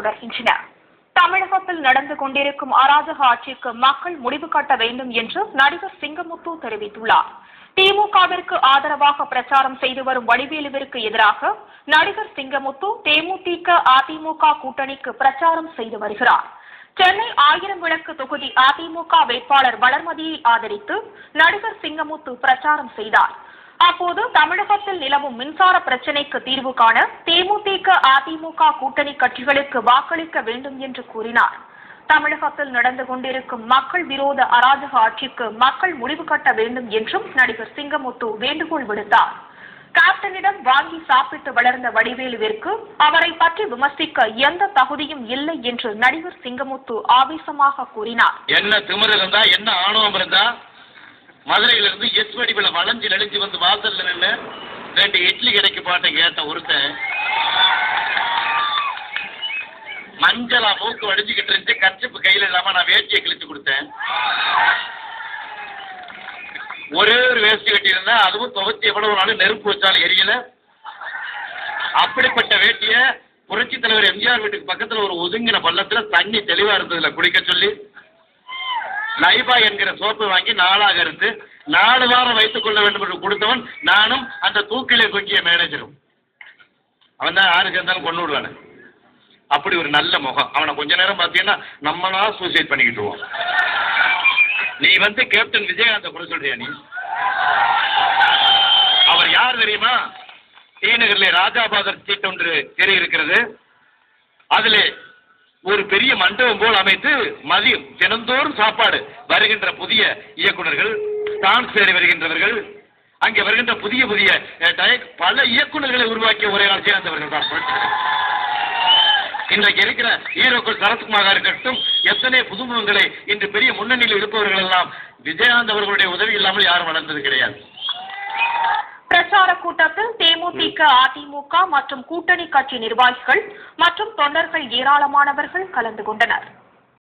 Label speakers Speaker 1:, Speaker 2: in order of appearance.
Speaker 1: தொடர்கின்றன. தமிழகத்தில் நடந்து கொண்டிருக்கும் அராஜக ஆட்சிக்கு மக்கள் முடிவு கட்ட வேண்டும் என்று நடிகர் சிங்கமுத்து தெரிவித்துள்ளார். திமுகவிற்கு ஆதரவாக பிரச்சாரம் செய்து வரும் வடிவேலுவிற்கு எதிராக நடிகர் சிங்கமுத்து தேமுதிக அதிமுக கூட்டணிக்கு பிரச்சாரம் செய்து வருகிறார். சென்னை 1000 விளக்கு தொகுதி அதிமுக வேட்பாளர் வளர்மதியை ஆதரித்து நடிகர் சிங்கமுத்து பிரச்சாரம் செய்தார். அப்போது தமிழகத்தில் நிலவும் மின்சார பிரச்சினைக்கு தீர்வு காண தேமுதிக அதிமுக கூட்டணி கட்சிகளுக்கு வாக்களிக்க வேண்டும் என்று கூறினார். தமிழகத்தில் நடந்து கொண்டிருக்கும் மக்கள் விரோத அராஜக ஆட்சிக்கு மக்கள் முடிவு கட்ட வேண்டும் என்றும் நடிகர் சிங்கமுத்து வேண்டுகோள் விடுத்தார். கேப்டனிடம் வாங்கி சாப்பிட்டு வளர்ந்த வடிவேலுவிற்கு அவரை பற்றி விமர்சிக்க எந்த தகுதியும் இல்லை என்று நடிகர் சிங்கமுத்து ஆவேசமாக கூறினார்.
Speaker 2: என்ன திமிரு இருந்தா, என்ன ஆணவம் இருந்தா, மதுரையிலிருந்து எஸ் வடிவில வளைஞ்சு நெளிஞ்சு வந்து வாசல்ல நின்று 2 இட்லி கிடைக்கு பாட்டை கேட்ட ஒருத்தன் மஞ்சளா மூக்கு வடிச்சுக்கிட்டு இருந்துச்சு. கச்சிப்பு கையில இல்லாம நான் வேட்டியை கிழிச்சு கொடுத்தேன். ஒரே ஒரு வேஷ்டி கட்டி இருந்தா, அதுவும் துவச்சி எவ்வளவு நாள் நெருப்பு வச்சாலும் எரியல. அப்படிப்பட்ட வேட்டிய புரட்சி தலைவர் எம்ஜிஆர் வீட்டுக்கு பக்கத்துல ஒரு ஒதுங்கின பள்ளத்துல தண்ணி தெளிவா இருந்ததுல குளிக்க சொல்லி லைபா என்கிற சோப்பு வாங்கி 4ஆக இருந்து 4 வாரம் வைத்துக் கொள்ள வேண்டும் என்று கொடுத்தவன் நானும் அந்த தூக்கிலே தொங்கிய மேனேஜரும். அவன் தான் யாரு சேர்ந்தாலும் கொண்டு விடுவானு. அப்படி ஒரு நல்ல முகம். அவனை கொஞ்ச நேரம் பார்த்தீங்கன்னா நம்மளா சூசைட் பண்ணிக்கிட்டுருவோம். நீ வந்து கேப்டன் விஜயகாந்த கூட சொல்றியா? நீ அவர் யார் தெரியுமா? டி நகர்ல ராஜாபாதர் சீட் ஒன்று தெரிய இருக்கிறது. அதுல ஒரு பெரிய மண்டபம் போல் அமைத்து மதியம் தினந்தோறும் சாப்பாடு வருகின்ற புதிய இயக்குநர்கள், டான்ஸ் தேடி வருகின்றவர்கள், அங்கே வருகின்ற புதிய புதிய பல இயக்குநர்களை உருவாக்கிய ஒரே ஆள் சேர்ந்தவர்கள் தான். இன்றைக்கு இருக்கிற ஹீரோக்கள் சரத்குமாராக இருக்கட்டும், எத்தனை புதுமுகங்களை இன்று பெரிய முன்னணியில் இருப்பவர்கள் எல்லாம் விஜயகாந்த் அவர்களுடைய உதவி இல்லாமல் யாரும் வளர்ந்தது கிடையாது.
Speaker 1: பிரச்சார கூட்டத்தில் தேமுதிக அதிமுக மற்றும் கூட்டணி கட்சி நிர்வாகிகள் மற்றும் தொண்டர்கள் ஏராளமானவர்கள் கலந்து கொண்டனர்.